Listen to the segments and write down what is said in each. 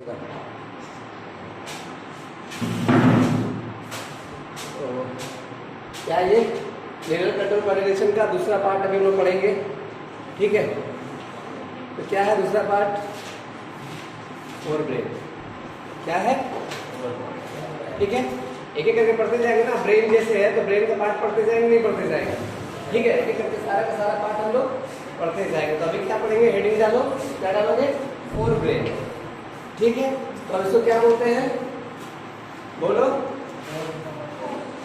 तो क्या ये मिनरल कंट्रोल कोऑर्डिनेशन का दूसरा पार्ट अभी हम लोग पढ़ेंगे। ठीक है, तो क्या है दूसरा पार्ट? Fore brain. क्या है? ठीक है, एक एक करके पढ़ते जाएंगे ना। ब्रेन जैसे है तो ब्रेन का पार्ट पढ़ते जाएंगे, नहीं पढ़ते जाएंगे। ठीक है, एक एक करके सारा का सारा पार्ट हम लोग पढ़ते जाएंगे। तो अभी क्या पढ़ेंगे? हेडिंग डालो, क्या डालोगे? Fore brain. ठीक है, तो अब इसको क्या बोलते हैं? बोलो।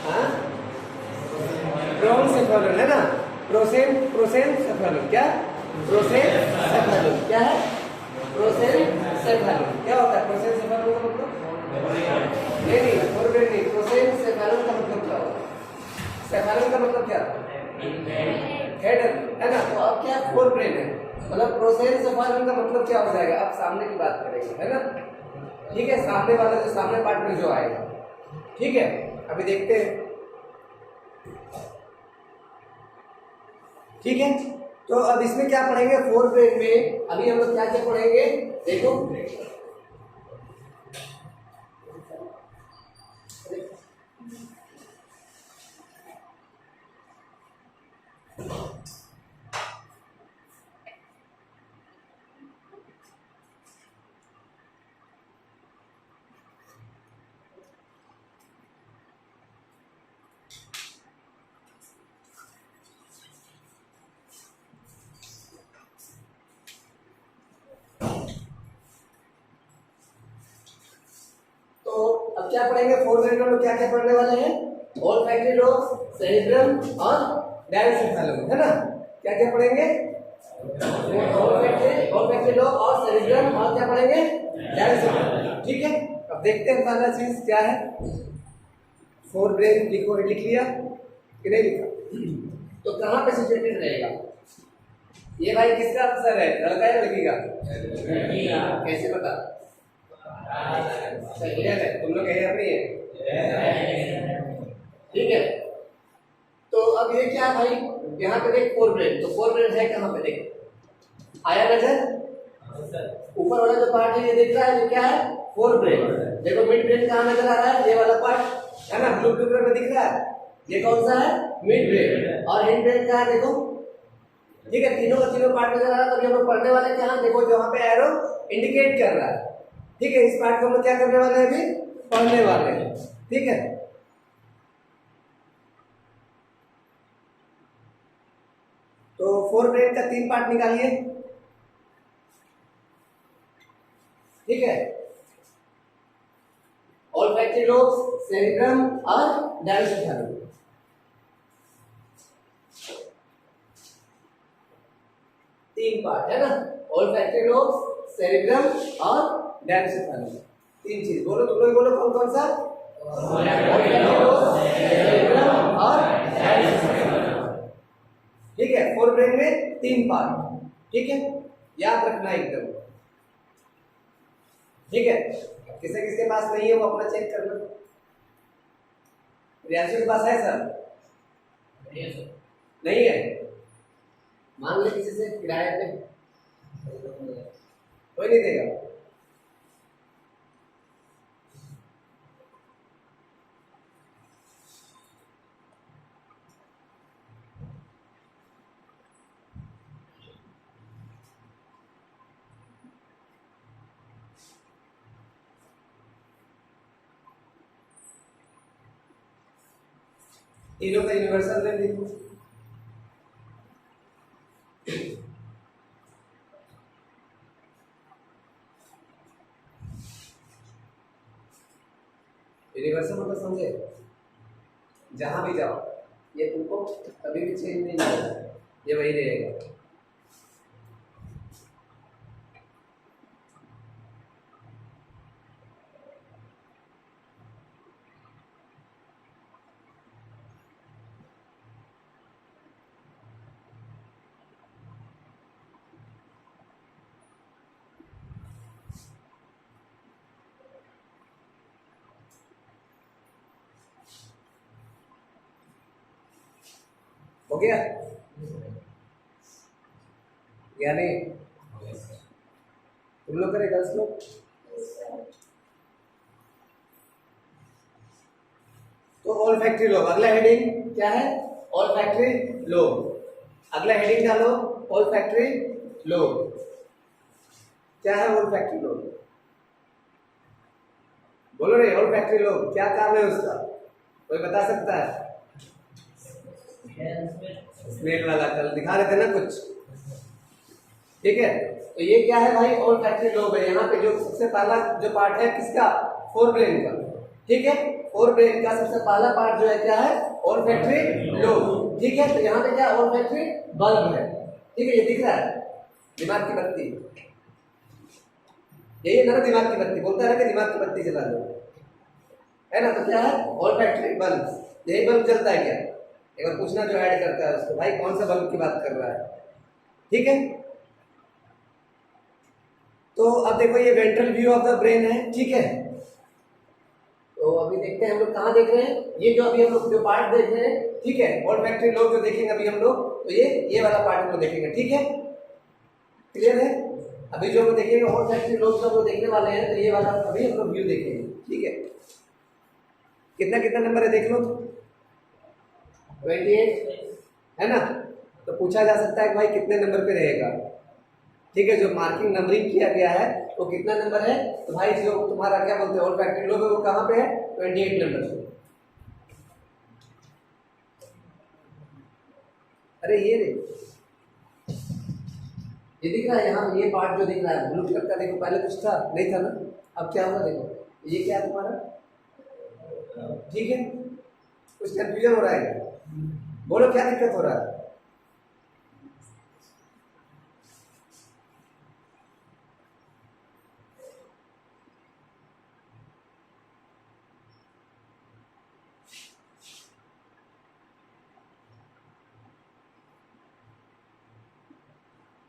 हाँ, प्रोसेफेलम है ना। प्रोसेनसेफेलम। क्या? प्रोसेनसेफेलम। क्या है? प्रोसेनसेफेलम। क्या होता है प्रोसेनसेफेलम का मतलब? नहीं, फोर ब्रेन नहीं। प्रोसेनसेफेलम का मतलब क्या होता है? सेफेलम का मतलब क्या? हेड है ना। तो अब क्या फोर ब्रेन है, मतलब प्रोसेनसेफेलम का मतलब क्या हो जाएगा? अब सामने की बात करेंगे, है ना। ठीक है, सामने वाला जो सामने पार्ट में जो आएगा। ठीक है, अभी देखते हैं। ठीक है, तो अब इसमें क्या पढ़ेंगे? फोर ब्रेन में अभी हम लोग क्या क्या पढ़ेंगे देखो। तो अब क्या पढ़ेंगे? फोर ब्रेन में क्या क्या पढ़ने वाले हैं? ऑल्फैक्टरी लोब, सेरेब्रम और डायरेक्ट है ना। क्या क्या पढ़ेंगे? ऑल्फैक्टरी लोब और सेरेब्रम और क्या पढ़ेंगे? डायरेक्ट। ठीक है, अब देखते हैं पहला चीज क्या है। फोर ब्रेन लिखो, लिख लिया कि नहीं लिखा? तो कहाँ पे सिचुएटेड रहेगा ये भाई? किसका आंसर है? लड़का या लड़की का? कैसे पता? है तुम लोग कहे अपनी है। ठीक है, तो अब ये क्या भाई? यहाँ पे देख फोर ब्रेन। तो फोर ब्रेन है कहाँ पे? देख, आया नजर? ऊपर वाला जो पार्ट है ये दिख रहा है, ये क्या है? Fore brain. देखो मिड ब्रेन कहाँ नजर आ रहा है? ये वाला पार्ट है ना, ब्लू कलर में दिख रहा है। ये कौन सा है? Mid brain. और हिंड ब्रेन कहाँ है? देखो। ठीक है, तीनों का तीनों पार्ट नजर आ रहा है। तो अभी हम लोग पढ़ने वाले क्या? देखो जहाँ पे एरो इंडिकेट कर रहा है। ठीक है, इस पार्ट को हम लोग क्या करने वाले हैं? अभी पढ़ने वाले हैं। ठीक है, तो फोर ब्रेन का तीन पार्ट निकालिए। ठीक है, ऑल्फैक्टरी लोब, सेरेब्रम और डायरेक्ट। तीन पार्ट है ना, ऑल्फैक्टरी लोब, सेरेब्रम और डायरेक्ट। तीन चीज बोलो, तुम लोग बोलो कौन कौन सा? ऑल्फैक्टरी लोब, सेरेब्रम और डायरेक्ट। ठीक है, फोर ब्रेन में तीन पार्ट। ठीक है, याद रखना एकदम। ठीक है, किसे किसके पास नहीं है वो अपना चेक कर लो। रियासी के पास है सर? नहीं है। मांग ले किसी से किराए पे, कोई नहीं देगा। तीनों का यूनिवर्सल नेम लिखो। यूनिवर्सल मतलब समझे? जहां भी जाओ ये तुमको कभी भी चेंज नहीं होगा, ये वही रहेगा। हो गया? या नहीं? तुम लोग करे गर्ल्स लोग? olfactory lobe. अगला हेडिंग क्या है? olfactory lobe. अगला हेडिंग डालो olfactory लोब। क्या है olfactory लोब? बोलो रे, olfactory लोब क्या काम है उसका? कोई बता सकता है? स्मेल वाला, कल दिखा रहे थे ना कुछ, ठीक है। तो ये क्या है भाई? olfactory लोब है। यहाँ पे जो सबसे पहला जो पार्ट है किसका? फोर ब्रेन का, ठीक है। फोर ब्रेन का सबसे पहला पार्ट जो है क्या है? olfactory लोब, ठीक है। तो यहाँ पे क्या olfactory बल्ब है, ठीक है। ये दिख रहा है दिमाग की बत्ती, यही है ना दिमाग की बत्ती, बोलता है ना कि दिमाग की बत्ती जला दो, है ना। तो क्या है? olfactory bulb. यही बल्ब जलता है क्या? एक बार पूछना जो ऐड करता है उसको, भाई कौन सा बल्ब की बात कर रहा है, ठीक है। तो अब देखो ये ventral view of the brain है, ठीक है। तो अभी देखते हैं हम लोग कहाँ देख रहे हैं, ये जो अभी हम लोग जो पार्ट देख रहे हैं, ठीक है। olfactory लोब जो देखेंगे अभी हम लोग, तो ये वाला पार्ट हम लोग देखेंगे, ठीक है। क्लियर है? अभी जो हम लोग देखेंगे olfactory लोब जो हम लोग देखने वाले हैं, तो ये वाला अभी हम लोग व्यू देखेंगे, ठीक है। कितना कितना नंबर है देख लो, 28 है ना। तो पूछा जा सकता है कि भाई कितने नंबर पे रहेगा, ठीक है। जो मार्किंग नंबरिंग किया गया है वो कितना नंबर है? तो भाई जो तुम्हारा क्या बोलते हैं olfactory लोब है वो कहाँ पे है? 28 नंबर पे। अरे ये दिख रहा है यहाँ, ये पार्ट जो दिख रहा है ब्लू कलर का, देखो पहले कुछ था नहीं था ना, अब क्या हुआ देखो, ये क्या है तुम्हारा, ठीक है। कुछ कंफ्यूजन हो रहा है क्या? बोलो क्या दिक्कत हो रहा है?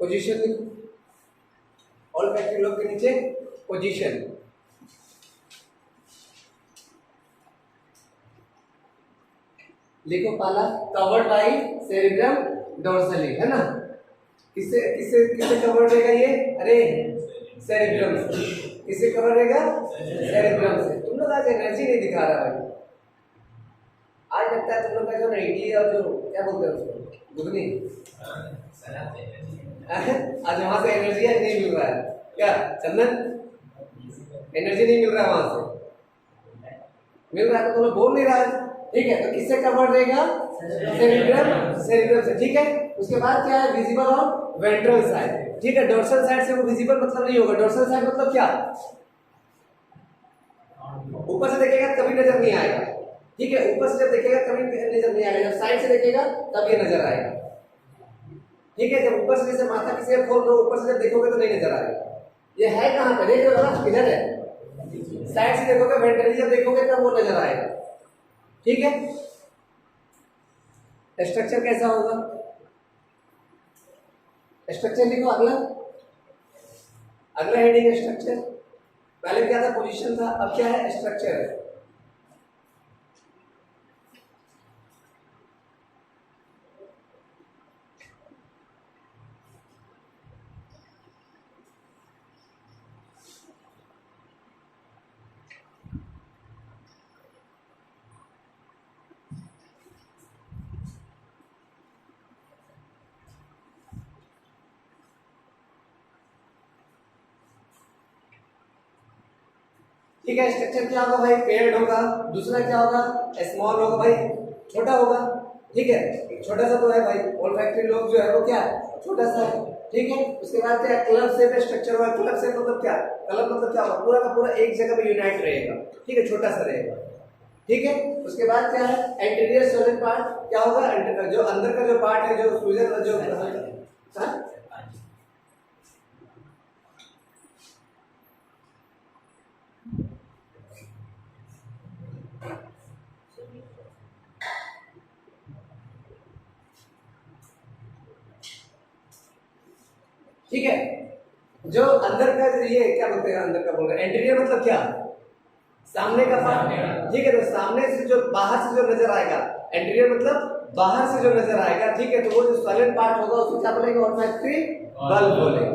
पोजीशन लिखो, olfactory लोब के नीचे पोजीशन। लिखो पहला कवर्ड बाय सेरेब्रम डोर्सली, है ना। किससे किससे किससे कवर्ड रहेगा ये? अरे सेरेब्रम से। किससे कवर रहेगा? सेरेब्रम से। तुम लोग आज एनर्जी नहीं दिखा रहा भाई, आज लगता है तुम लोग का जो इडली और जो क्या बोलते हैं उसको, घुगनी, आज वहां से एनर्जी आज नहीं मिल रहा है क्या चंदन? एनर्जी नहीं मिल रहा है वहां से, मिल रहा है तो तुम लोग बोल नहीं रहा है, ठीक है। तो किससे कवर रहेगा? सेरेब्रम से, ठीक है। उसके बाद क्या है? विजिबल ऑन वेंट्रल साइड, ठीक है। डोर्सल साइड से वो विजिबल मतलब नहीं होगा। डोर्सल साइड मतलब क्या? ऊपर से देखेगा तभी नजर नहीं आएगा, ठीक है। ऊपर से जब देखेगा तभी नजर नहीं आएगा, जब साइड से देखेगा तब ये नजर आएगा, ठीक है। जब ऊपर से जैसे माथा किसी खोल दो, ऊपर से जब देखोगे तो नहीं नजर आएगा। ये है कहाँ पे? देख रहे हो ना, इधर है। साइड से देखोगे, वेंट्रली जब देखोगे तब वो नजर आएगा, ठीक है। स्ट्रक्चर कैसा होगा? स्ट्रक्चर लिखो अगला, अगला हेडिंग है स्ट्रक्चर। पहले क्या था? पोजीशन था, अब क्या है? स्ट्रक्चर है। ठीक है। स्ट्रक्चर क्या होगा भाई? पेयर्ड होगा। दूसरा क्या होगा? स्मॉल होगा भाई, छोटा होगा, ठीक है। छोटा सा तो है भाई, olfactory लोब जो है वो क्या है? छोटा सा है, ठीक है। उसके बाद क्या? क्लब शेप स्ट्रक्चर होगा। क्लब शेप मतलब क्या? क्लब मतलब क्या होगा? पूरा का पूरा एक जगह पे यूनाइट रहेगा, ठीक है, छोटा सा रहेगा, ठीक है। उसके बाद क्या है? एंटीरियर सोलिड पार्ट क्या होगा? जो अंदर का जो पार्ट है, जो फ्यूजन जो ठीक है। जो अंदर का ये क्या बोलते हैं? अंदर का बोल रहे हैं एंटीरियर मतलब क्या? सामने का पार्ट, ठीक है। तो सामने से जो बाहर से जो नजर आएगा, एंटीरियर मतलब बाहर से जो नजर आएगा, ठीक है। तो वो जो सॉलिड पार्ट होगा उसको क्या बोलेंगे? olfactory बल्ब बोलेंगे,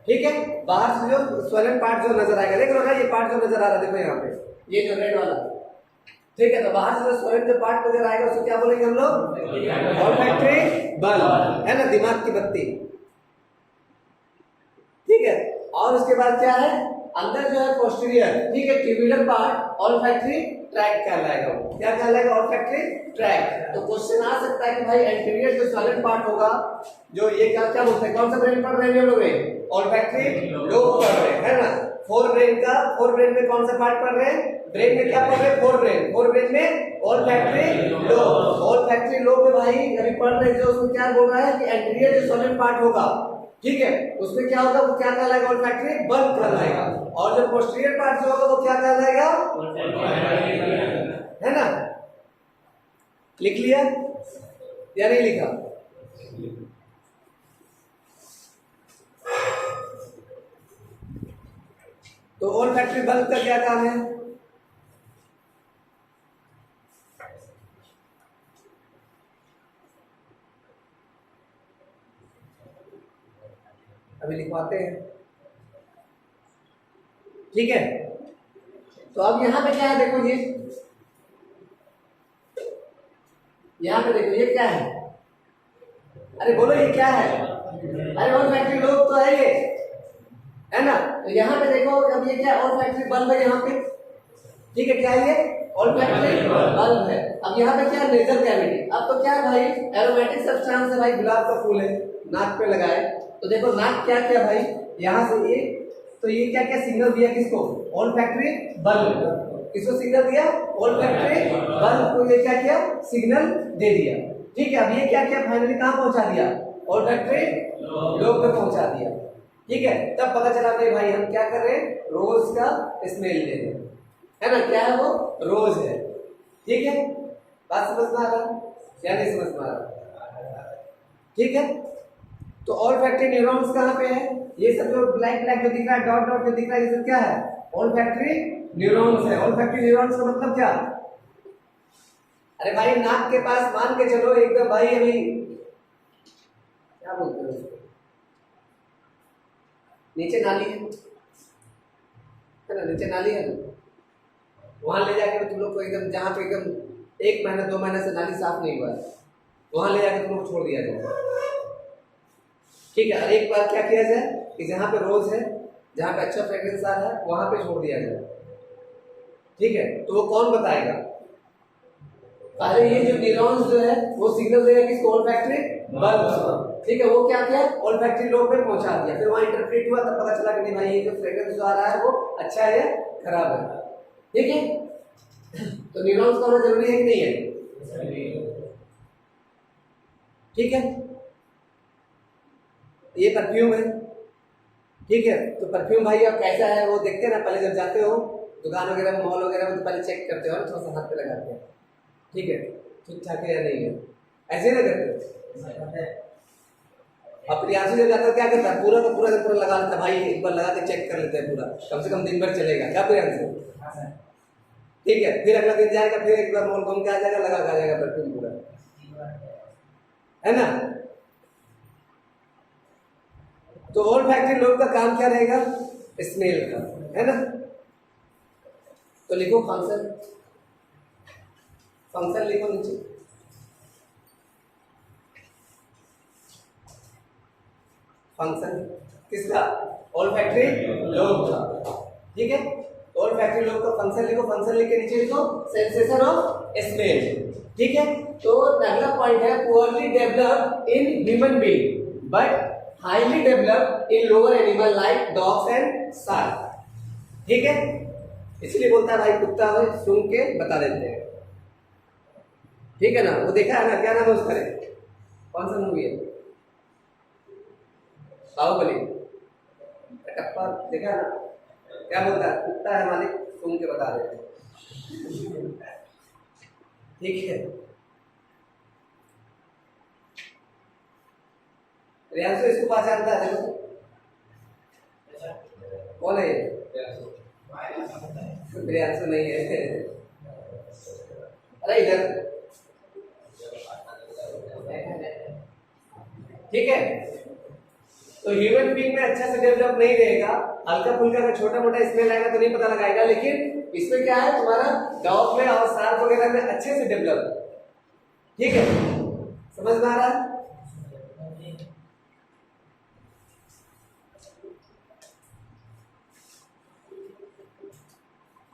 ठीक है। बाहर से जो सॉलिड पार्ट जो नजर आएगा, देख लो ना ये पार्ट जो नजर आ रहा है, देखो यहाँ पे ये जो रेड वाला, ठीक है, तो बाहर से सॉलिड जो पार्ट नजर आएगा उसको क्या बोलेंगे हम लोग? ऑल्फैक्टरी बल्ब, है ना, दिमाग की बत्ती। ठीक है, और उसके बाद क्या है, अंदर जो है पोस्टीरियर, ठीक है, ट्यूबुलर पार्ट ऑल्फैक्टरी ट्रैक कहलाएगा। क्या कहलाएगा? Olfactory track. तो क्वेश्चन आ सकता है कि भाई एंटीरियर जो सॉलिड पार्ट होगा, जो ये क्या क्या बोलते हैं, कौन सा ब्रेन पढ़ रहे हैं हम लोग? ऑल्फैक्टरी लोब पढ़ रहे हैं, है ना। फोर ब्रेन में कौन सा पार्ट पढ़ रहे हैं? ब्रेन में क्या पढ़ रहे हैं? फोर ब्रेन में ऑल्फैक्टरी लोब। ऑल्फैक्टरी लोब में भाई अभी पढ़ रहे हैं, जो उसमें क्या बोल रहा है कि एंटीरियर जो सॉलिड पार्ट होगा, ठीक है, उसमें क्या होगा, वो क्या कहलाएगा? ऑल्फैक्टरी बल्ब कहलाएगा। और जो पोस्टीरियर पार्ट जो होगा वो क्या कहलाएगा? है ना। लिख लिया या नहीं लिखा? तो ऑल्फैक्टरी बल्ब का क्या काम है? अभी लिखवाते हैं, ठीक है। तो अब यहां पे क्या है, देखो ये यहां पे देखो, ये क्या है? अरे बोलो ये क्या है? अरे ऑल्फैक्टरी लोब तो है ये, है ना। तो यहाँ पे देखो, अब ये क्या है? ऑल्फैक्टरी बल्ब है यहाँ पे, ठीक है। क्या है ये? ऑल्फैक्टरी बल्ब है। अब यहाँ पे क्या है? Nasal cavity. अब तो क्या है भाई, एरोमेटिक सब्सटेंस है भाई, गुलाब का फूल है, नाक पे लगाए। तो देखो नाक क्या क्या भाई, यहाँ से ये, तो ये क्या क्या सिग्नल दिया किसको? Olfactory bulb. किसको सिग्नल दिया? ऑल्फैक्टरी बल्ब को ये क्या किया? सिग्नल दे दिया, ठीक है। अब ये क्या किया? फाइनली कहाँ पहुंचा दिया? ऑल्फैक्टरी लोब पे पहुंचा दिया, ठीक है। तब पता चला भाई हम क्या कर रहे हैं? रोज का स्मेल ले रहे हैं, है ना। क्या है वो? रोज है, ठीक है। बात समझ में आ रहा या नहीं समझ में आ रहा? ठीक है। तो ऑल्फैक्टरी न्यूरॉन्स कहाँ पे है? ये सब जो ब्लैक ब्लैक जो दिख रहा है, डॉट डॉट जो दिख रहा है, ये सब क्या है? ऑल्फैक्टरी न्यूरॉन्स है। ऑल्फैक्टरी न्यूरॉन्स का मतलब क्या? अरे भाई नाक के पास मान के चलो एकदम भाई, अभी क्या बोलते हैं उसको, नीचे नाली है ना, नीचे नाली है ना, वहां ले जाके तुम लोग को एकदम, जहाँ पे एकदम 1 महीना 2 महीने से नाली साफ नहीं हुआ है, वहां ले जाके तुम लोग छोड़ दिया जाए, ठीक है। और एक बार क्या किया जाए कि जहाँ पे रोज है, जहाँ पे अच्छा फ्रेग्रेंस आ रहा है, वहां पे छोड़ दिया जाए, ठीक है। तो वो कौन बताएगा? पहले ये जो न्यूरॉन्स जो है वो सिग्नल देगा किसको? ऑल्फैक्टरी बल्ब, ठीक है। वो क्या किया? ऑल्फैक्टरी लोब पे पहुंचा दिया, फिर वहां इंटरप्रेट हुआ, तब पता चला कि नहीं भाई ये जो फ्रेग्रेंस जो आ रहा है वो अच्छा है या खराब है, ठीक है। तो न्यूरॉन्स का होना जरूरी है कि नहीं है? ठीक है। ये परफ्यूम है, ठीक है। तो परफ्यूम भाई अब कैसा है वो देखते हैं ना, पहले जब जाते हो दुकान वगैरह में, मॉल वगैरह में, तो पहले चेक करते हो ना, थोड़ा सा हाथ पे लगाते हैं, ठीक है, ठीक ठाक है या नहीं है, ऐसे ना करते। अब प्रियांशु जब जाता है क्या करता है? पूरा का पूरा लगा लेता है भाई, एक बार लगा के चेक कर लेते हैं पूरा, कम से कम दिन भर चलेगा, क्या प्रियांशु? ठीक है। फिर अगला दिन जाएगा, फिर एक बार मॉल घूम के आ जाएगा, लगा के आ जाएगा परफ्यूम पूरा, है ना। तो ऑल्फैक्टरी लोब का काम क्या रहेगा? स्मेल का, है ना। तो लिखो फंक्शन, फंक्शन लिखो नीचे, फंक्शन किसका? ऑल्फैक्टरी लोब का, ठीक है। ऑल्फैक्टरी लोब का फंक्शन लिखो, फंक्शन लिख के नीचे लिखो सेंसेशन ऑफ स्मेल, ठीक है। तो अगला पॉइंट है poorly developed in human being but highly developed in lower animal like dogs and shark, ठीक है। इसलिए बोलता है भाई कुत्ता है, सुन के बता देते हैं, ठीक है ना। वो देखा है ना, क्या नाम है उसका? कौन सा मूवी है? बाहुबली, कटप्पा, देखा ना, क्या बोलता है? कुत्ता है मालिक, सुन के बता देते हैं, ठीक है। रियांशु इसको पहचानता है? देखो कौन है ये? रियांशु नहीं है, अरे इधर, ठीक है। तो ह्यूमन बीइंग में अच्छा से डेवलप नहीं रहेगा, हल्का फुल्का का छोटा मोटा स्मेल आएगा तो नहीं पता लगाएगा, लेकिन इसमें क्या है तुम्हारा डॉग में और शार्क वगैरह में अच्छे से डेवलप। ठीक है, समझ में आ रहा है?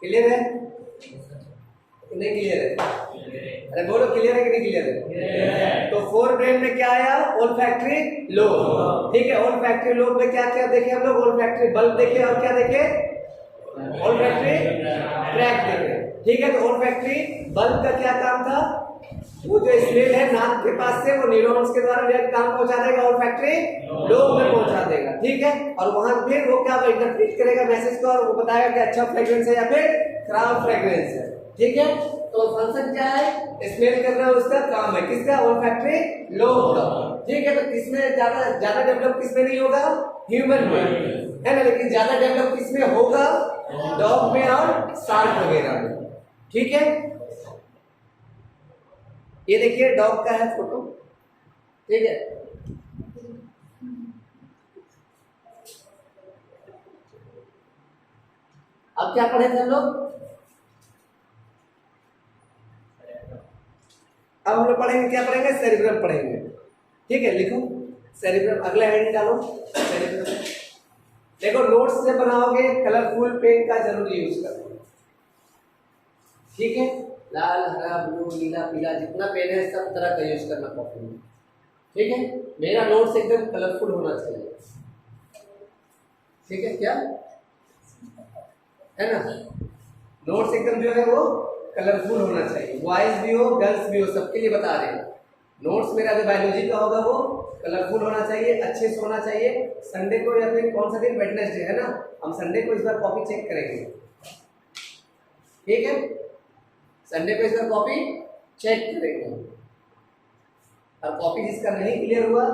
क्लियर है? नहीं क्लियर है? अरे बोलो क्लियर है कि नहीं क्लियर है? तो फोर ब्रेन में क्या आया? Olfactory lobe. ठीक है, ओल्फैक्टरी लोब में क्या क्या देखे हम लोग? ओल्फैक्टरी बल्ब देखे और क्या देखे? ओल्फैक्टरी ट्रैक्ट देखे। ठीक है, तो ओल्फैक्टरी बल्ब का क्या काम था? वो जो स्मेल है नाक के पास से वो न्यूरॉन्स के द्वारा डायरेक्ट काम पहुंचा देगा ओल्फैक्टरी लोब में पहुंचा देगा। ठीक है, और वहां फिर वो क्या इंटरप्रेट करेगा मैसेज को और वो बताएगा कि अच्छा फ्रेग्रेंस है या फिर खराब फ्रेग्रेंस है। ठीक है, तो फंक्शन क्या है? स्मेल करना उसका काम है, किसका? ओल्फैक्टरी लोब का। ठीक है, तो इसमें ज्यादा ज्यादा डेवलप किसमें नहीं होगा? ह्यूमन में है ना, लेकिन ज्यादा डेवलप किसमें होगा? डॉग में और शार्क वगैरह में। ठीक है, ये देखिए डॉग का है फोटो। ठीक है, अब क्या पढ़े थे हम लोग? अब हम लोग पढ़ेंगे, क्या पढ़ेंगे? सेरिब्रम पढ़ेंगे। ठीक है, लिखो सेरिब्रम, अगला हेडिंग डालो सेरिब्रम। देखो नोट्स से बनाओगे कलरफुल पेन का जरूर यूज करो। ठीक है, लाल हरा ब्लू नीला पीला जितना पेन है सब तरह का यूज करना कॉपी में। ठीक है, मेरा नोट्स एकदम कलरफुल होना चाहिए। ठीक है, क्या है ना, नोट्स एकदम जो है वो कलरफुल होना चाहिए। बॉयज भी हो गर्ल्स भी हो सबके लिए बता रहे हैं। नोट्स मेरा जो बायोलॉजी का होगा वो कलरफुल होना चाहिए, अच्छे से होना चाहिए। संडे को या फिर कौन सा दिन? वेडनेसडे है ना, हम संडे को इस बार कॉपी चेक करेंगे। ठीक है, संडे को इस बार कॉपी चेक करेंगे। और कॉपी जिसका नहीं क्लियर हुआ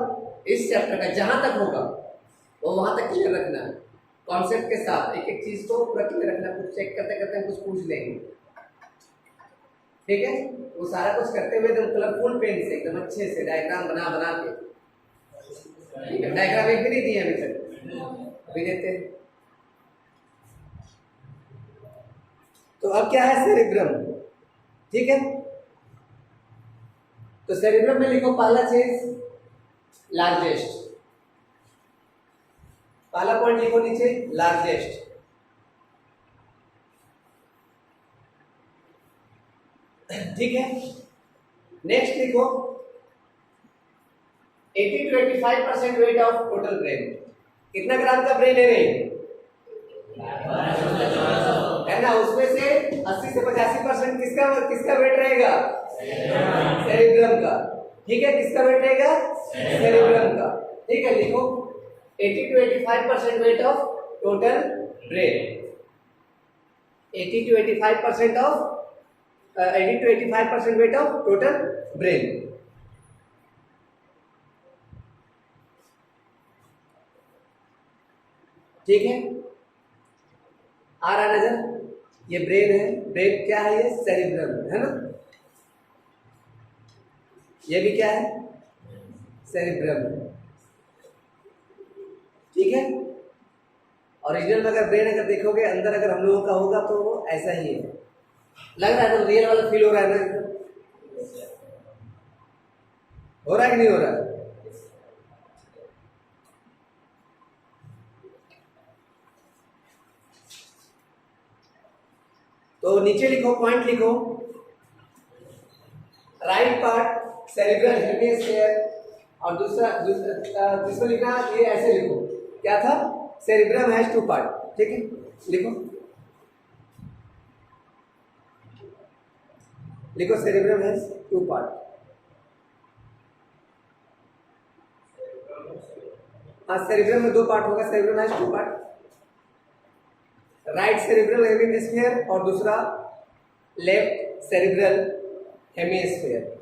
इस चैप्टर का जहां तक होगा वो वहां तक क्लियर रखना है, कॉन्सेप्ट के साथ एक एक चीज को पूरा क्लियर रखना। कुछ चेक करते करते कुछ पूछ लेंगे। ठीक है, वो सारा कुछ करते हुए एकदम कलरफुल पेन से एकदम अच्छे से डायग्राम बना बना के। ठीक है, डायग्राम एक भी नहीं दिए अभी तक, अभी देते हैं। तो अब क्या है? सेरिब्रम। ठीक है, तो सेरिब्रम में लिखो पहला चीज लार्जेस्ट। पहला पॉइंट लिखो नीचे लार्जेस्ट। ठीक है, नेक्स्ट लिखो 80 to 85% weight of total brain. कितना ग्राम का ब्रेन है रे? है ना, उसमें से 80 से 85% किसका वेट रहेगा? सेरिब्रम का। ठीक है, किसका वेट रहेगा? सेरिब्रम का। ठीक है, लिखो 80 to 85% weight of total brain. 80 to 85% of 80 to 85% weight of total brain. ठीक है, आ रहा नजर? ये ब्रेन है, ब्रेन क्या है? ये सेरिब्रम है ना, ये भी क्या है? सेरिब्रम। ठीक है, ओरिजिनल में अगर ब्रेन अगर देखोगे अंदर अगर हम लोगों का होगा तो वो ऐसा ही है। लग रहा है तो रियल वाला फील हो रहा है ना? हो रहा है कि नहीं हो रहा है? तो नीचे लिखो, पॉइंट लिखो, राइट पार्ट सेरिब्रल हेमिस्फीयर, और दूसरा लिखना ये ऐसे लिखो, क्या था? Cerebrum has two part. ठीक है, लिखो लिखो सेरिब्रम हैज टू पार्ट। हाँ, सेरिब्रम में दो पार्ट होगा, cerebrum has two part, right cerebral hemisphere और दूसरा लेफ्ट सेरिब्रल हेमिस्फीयर।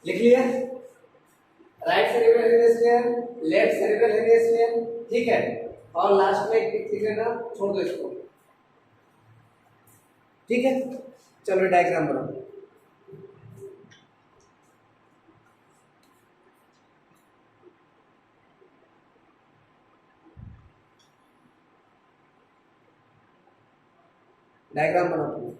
लिख लिया, right cerebral hemisphere, left cerebral hemisphere, ठीक है। और लास्ट में एक लिख लेना, छोड़ दो इसको, ठीक है। चलो डायग्राम बनाओ। डायग्राम बनाओ।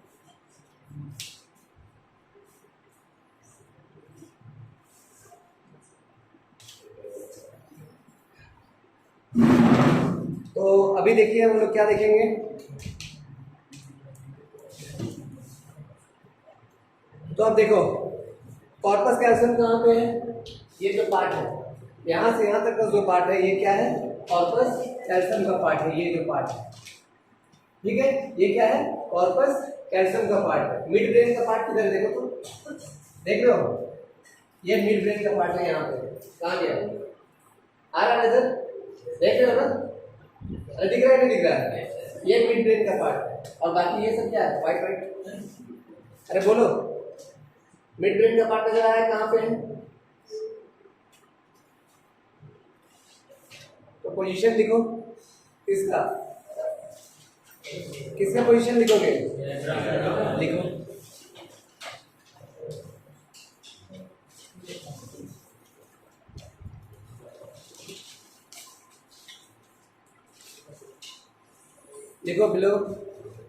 तो अभी देखिए हम लोग क्या देखेंगे। तो अब देखो कॉर्पस कैल्शियम कहाँ पे है, ये जो पार्ट है यहाँ से यहाँ तक का जो पार्ट है ये क्या है, कॉर्पस कैल्शियम का पार्ट है, ये जो पार्ट है, ठीक है। ये क्या है, कॉर्पस कैल्शियम का पार्ट है। मिड ब्रेन का पार्ट किधर, देखो तो देख रहे हो, ये मिड ब्रेन का पार्ट है, यहाँ पे कहाँ गया, आ रहा है नजर, देख रहे हो ना, दिख रहा है नहीं दिख रहा है, ये मिड ब्रेन का पार्ट है। और बाकी ये सब क्या है, व्हाइट व्हाइट, अरे बोलो, मिड ब्रेन का पार्ट नजर आ रहा है, कहाँ पे है, तो पोजीशन लिखो, किसका किसका पोजीशन लिखोगे, लिखो। लिखो बिलो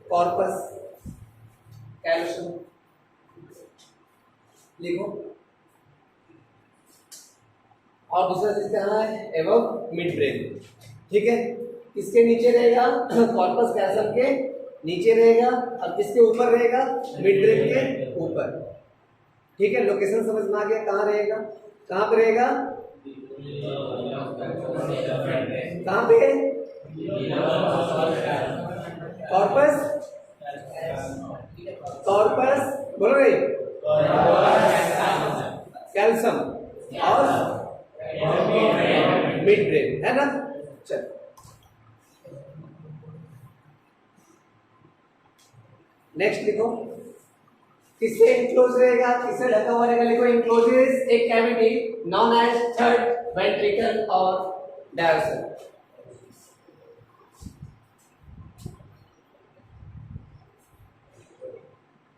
कॉर्पस कैल्शियम, लिखो। और दूसरा चीज क्या है, एवं मिड ब्रेन, ठीक है। किसके नीचे रहेगा, कॉर्पस कैल्शियम के नीचे रहेगा, और किसके ऊपर रहेगा, मिड ब्रेन के ऊपर, ठीक है। लोकेशन समझ में आ गया, कहाँ रहेगा, कहाँ पे रहेगा, कहाँ पे, कॉर्पस, कॉर्पस बोलो नहीं, कैल्शियम और मिड ब्रेन, है ना। चल नेक्स्ट लिखो, किससे इनक्लोज रहेगा, किससे ढका हुआ रहेगा, लिखो encloses a cavity known as third ventricle और डायफ्राम,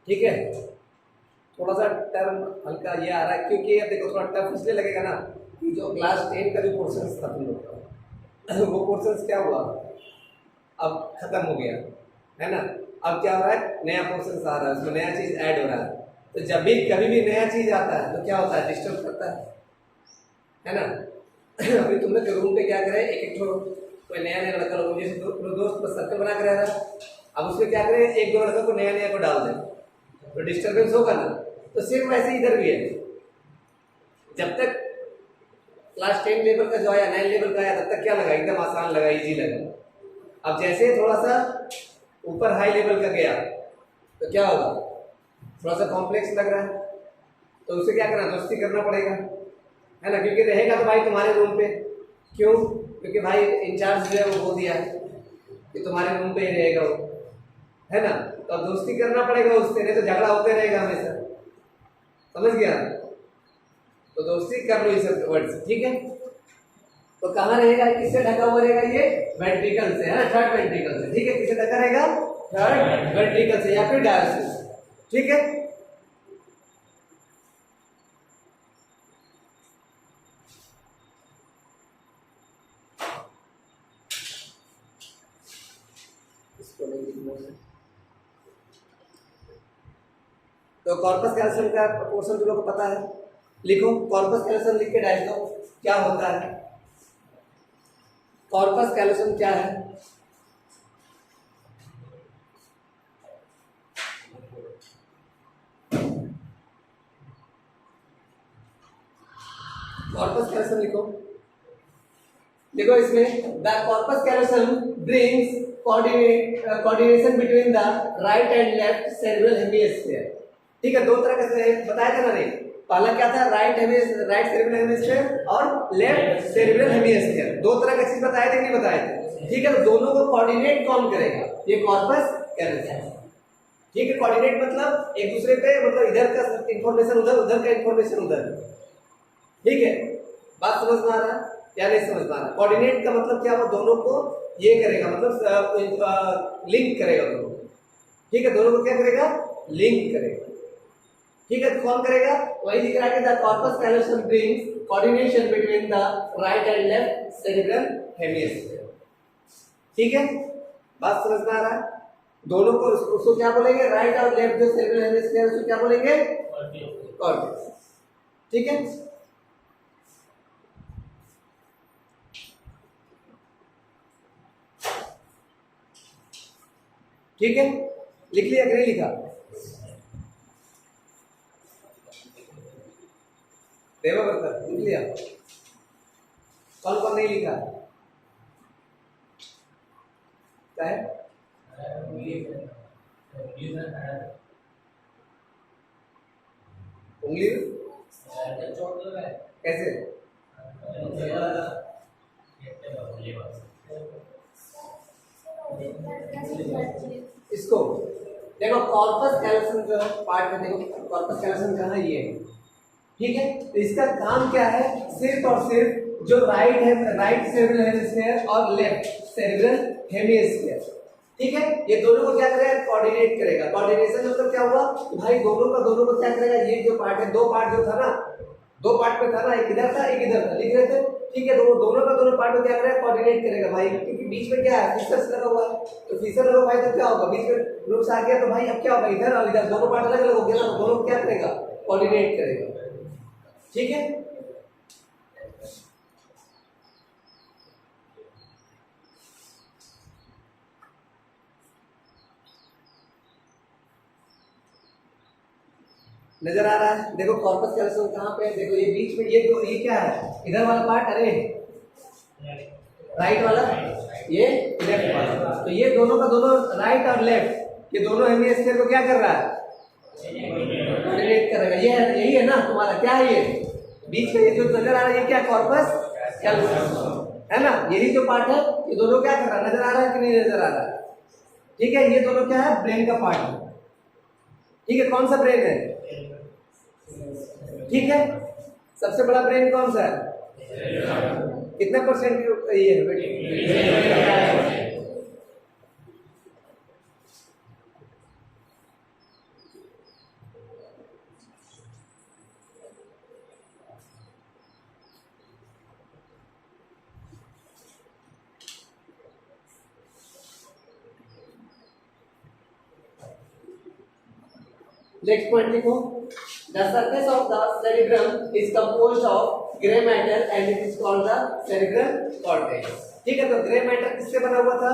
ठीक है। थोड़ा सा टर्म हल्का ये आ रहा है, क्योंकि अब देखो थोड़ा टफ इसलिए लगेगा ना कि जो क्लास 10 का जो पोर्शन था तुम लोग का, वो पोर्शन क्या हुआ, अब खत्म हो गया, है ना। अब क्या हो रहा है, नया पोर्शन आ रहा है, उसमें नया चीज ऐड हो रहा है। तो जब भी कभी भी नया चीज आता है तो क्या होता है, डिस्टर्ब करता है ना। अभी तुम लोग रूम पे क्या करे, एक एक कोई नया नया लड़का लोग जैसे दोस्त बस सर्कल बना कर रह रहा है, अब उसमें क्या करे, एक दो लड़का को नया नया को डाल दे तो डिस्टर्बेंस होगा ना। तो सिर्फ वैसे इधर भी है, जब तक क्लास 10 लेवल का जो आया, 9 लेवल का आया, तब तक क्या लगा, एकदम आसान लगा, इजी लगा। अब जैसे थोड़ा सा ऊपर हाई लेवल का गया तो क्या होगा, थोड़ा सा कॉम्प्लेक्स लग रहा है, तो उसे क्या करना, दोस्ती करना पड़ेगा, है ना। क्योंकि रहेगा तो भाई तुम्हारे रूम पे, क्यों, क्योंकि भाई इंचार्ज जो है वो बोल दिया कि तुम्हारे रूम पे ही रहेगा वो, है ना। तो अब दोस्ती करना पड़ेगा उससे, नहीं तो झगड़ा होते रहेगा हमेशा, समझ गया। तो दोस्ती कर लो इस वर्ड से, ठीक है। तो कहाँ रहेगा, किससे ढका हुआ रहेगा, ये वेंट्रिकल से, है ना, थर्ड वेंट्रिकल से, ठीक है। किससे ढका रहेगा, थर्ड वेंट्रिकल से या फिर डायफ्राम, ठीक है। तो कॉर्पस कैल्शियम का पोर्शन तुम लोग को पता है, लिखो कॉर्पस कैल्शियम, लिख के डाल दो क्या होता है। कॉर्पस कैल्शियम क्या है, कॉर्पस कैल्शियम लिखो। देखो इसमें the corpus calcium brings coordination between the right and left cerebral hemisphere, ठीक है। दो तरह का बताया था ना, नहीं पहला क्या था, राइट सेरेब्रल हेमिस्फीयर और लेफ्ट सेरेब्रल हेमिस्फीयर, दो तरह का चीज बताए थे कि नहीं बताए थे, ठीक है। तो दोनों को कोऑर्डिनेट कौन करेगा, ये कॉर्पस कैल्शियम, ठीक है, कोऑर्डिनेट मतलब एक दूसरे पे, मतलब इधर का इंफॉर्मेशन उधर, उधर का इंफॉर्मेशन उधर। ठीक है, बात समझ में आ रहा है या नहीं समझ में आ रहा? कोऑर्डिनेट का मतलब क्या, वो दोनों को ये करेगा, मतलब लिंक करेगा दोनों। ठीक है, दोनों को क्या करेगा, लिंक करेगा। ठीक है, तो कौन करेगा, वही दिख रहा है कि the corpus callosum brings coordination between the right and left cerebral hemisphere. ठीक है, बात समझ में आ रहा है? दोनों को उसको क्या बोलेंगे, राइट और लेफ्ट जो सेरेब्रल हेमिस्फीयर उसको क्या बोलेंगे, कॉर्टेक्स। ठीक है, ठीक है, लिख लिया कि नहीं लिखा? देवावर्त लिख लिया? कौन कौन नहीं लिखा? क्या है? उंगली कैसे? इसको देखो, कॉर्पस कैलोसम जो पार्ट में, देखो कॉर्पस कैलोसम कहाँ है, ये। ठीक है, तो इसका काम क्या है, सिर्फ और सिर्फ जो राइट है, राइट सेरेब्रल हेमिस्फीयर और लेफ्ट सेरेब्रल हेमिस्फीयर, ठीक है, ये दोनों को क्या करेगा, कोऑर्डिनेट करेगा। कोऑर्डिनेशन मतलब क्या हुआ भाई, दोनों को क्या करेगा, ये जो पार्ट है, दो पार्ट जो था ना, दो पार्ट में था ना, एक इधर था एक इधर था, लिख रहे थे। ठीक है, तो वो दोनों पार्ट को क्या करेगा, कोऑर्डिनेट करेगा भाई, क्योंकि बीच में क्या है, फिशर्स लगा हुआ है, तो फिशर लगा भाई तो क्या होगा, बीच में ग्रुप्स आ गया तो भाई अब क्या होगा, इधर और इधर दोनों पार्ट अलग अलग हो गया ना, दोनों क्या करेगा, कोऑर्डिनेट करेगा। ठीक है, नजर आ रहा है? देखो कॉर्पस कैलोसम कहाँ पे है, देखो ये बीच में, ये क्या है, इधर वाला पार्ट, अरे राइट वाला, ये लेफ्ट वाला, तो ये दोनों का दोनों, राइट और लेफ्ट, ये दोनों हेमिस्फीयर को क्या कर रहा है, कोऑर्डिनेट करेगा। ये यही है ना तुम्हारा, क्या है ये बीच में, ये जो नजर आ रहा है, ये क्या, कॉर्पस कैलोसम है ना, यही जो पार्ट है, ये दोनों क्या कर रहा है, नजर आ रहा है कि नहीं नजर आ रहा है? ठीक है, ये दोनों क्या है, ब्रेन का पार्ट है। ठीक है, कौन सा ब्रेन है? ठीक है, सबसे बड़ा ब्रेन कौन सा है, कितना परसेंट ये है बेटी? नेक्स्ट पॉइंट लिखो, the surface of the cerebrum is composed of gray matter and it is called the cerebral cortex। ठीक है, तो ग्रे मैटर किससे बना हुआ था,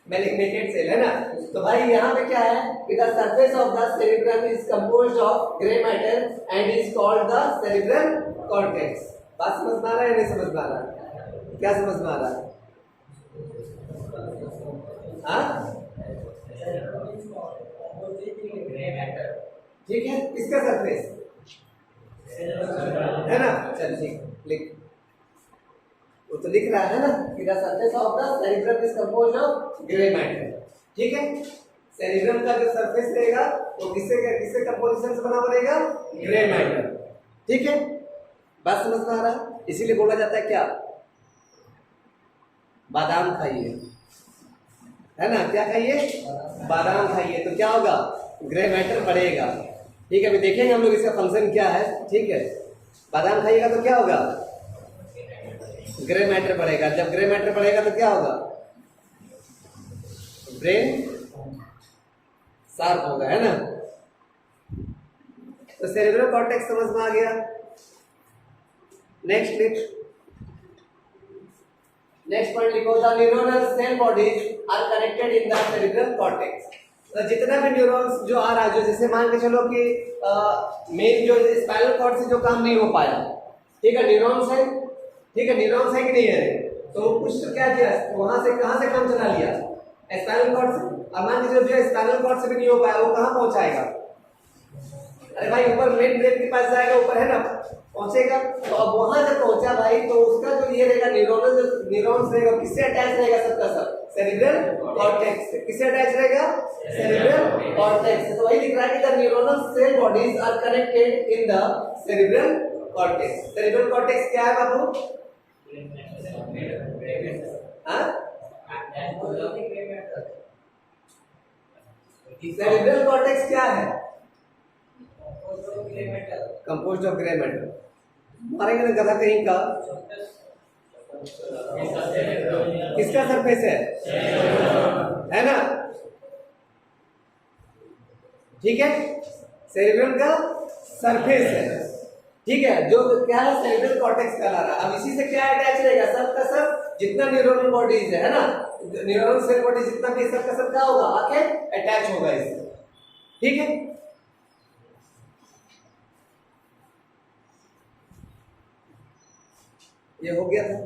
मैलिग्नेटेड सेल है ना। तो भाई यहाँ पे क्या है, the surface of the cerebrum is composed of gray matter and is called the cerebral cortex। बात समझ में आ रहा है या नहीं समझ में आ रहा है? क्या समझ में आ रहा है? हाँ, ठीक है, किसका सरफेस है ना, चल ठीक, लिख, वो तो लिख रहा है ना कि the surface of the cerebrum is composed of grey matter. ठीक है, सेरेब्रम का जो सरफेस रहेगा वो किससे कंपोजिशन से बना हुआ रहेगा, ग्रे मैटर। ठीक है, बात समझ में आ रहा है? इसीलिए बोला जाता है क्या, बादाम खाइए, है ना, क्या खाइए, बादाम खाइए, तो क्या होगा, ग्रे मैटर बढ़ेगा। ठीक है, अभी देखेंगे हम लोग इसका फंक्शन क्या है। ठीक है, बादाम खाइएगा तो क्या होगा, ग्रे मैटर बढ़ेगा। जब ग्रे मैटर बढ़ेगा तो क्या होगा, ब्रेन शार्प होगा, है ना। तो सेरेब्रल कॉर्टेक्स समझ में आ गया। नेक्स्ट पॉइंट लिखो, the neuronal cell bodies are connected in the cerebral cortex. तो जितना भी न्यूरॉन्स जो आ रहा है, जो जैसे मान के चलो कि मेन जो स्पाइनल कॉर्ड से जो काम नहीं हो पाया, ठीक है, न्यूरॉन्स है, ठीक है, न्यूरॉन्स है कि नहीं है, तो कुछ तो क्या किया, वहां से कहां से काम चला लिया, स्पाइनल कॉर्ड से। और मान लीजिए जो स्पाइनल कॉर्ड से भी नहीं हो पाया, वो कहां पहुंचाएगा, अरे भाई ऊपर मेन ब्रेन के पास जाएगा, ऊपर है ना, पहुंचेगा। तो अब वहां जब पहुंचा भाई तो उसका जो ये रहेगा न्यूरॉन्स रहेगा, किससे अटैच रहेगा सबका सब? सेरिब्रल कॉर्टेक्स से। किससे अटैच रहेगा? सेरिब्रल कॉर्टेक्स से। तो वही लिख रहा है कि the neuronal cell bodies are connected in the cerebral cortex. Cerebral cortex क्या है बाबू? सेरिब्रल कॉर्टेक्स क्या है? Composed of grey matter. मारेंगे ना गधा कहीं का। किसका सरफेस है ना? ठीक है, सेरिब्रम का सरफेस है। ठीक है, जो क्या है? सेरिब्रल कॉर्टेक्स कहला रहा है। अब इसी से क्या अटैच रहेगा? सब का सब जितना न्यूरोनल बॉडीज है ना, न्यूरोनल सेल बॉडी जितना भी सब का सब क्या होगा? आके अटैच होगा इससे। ठीक है, ये हो गया था,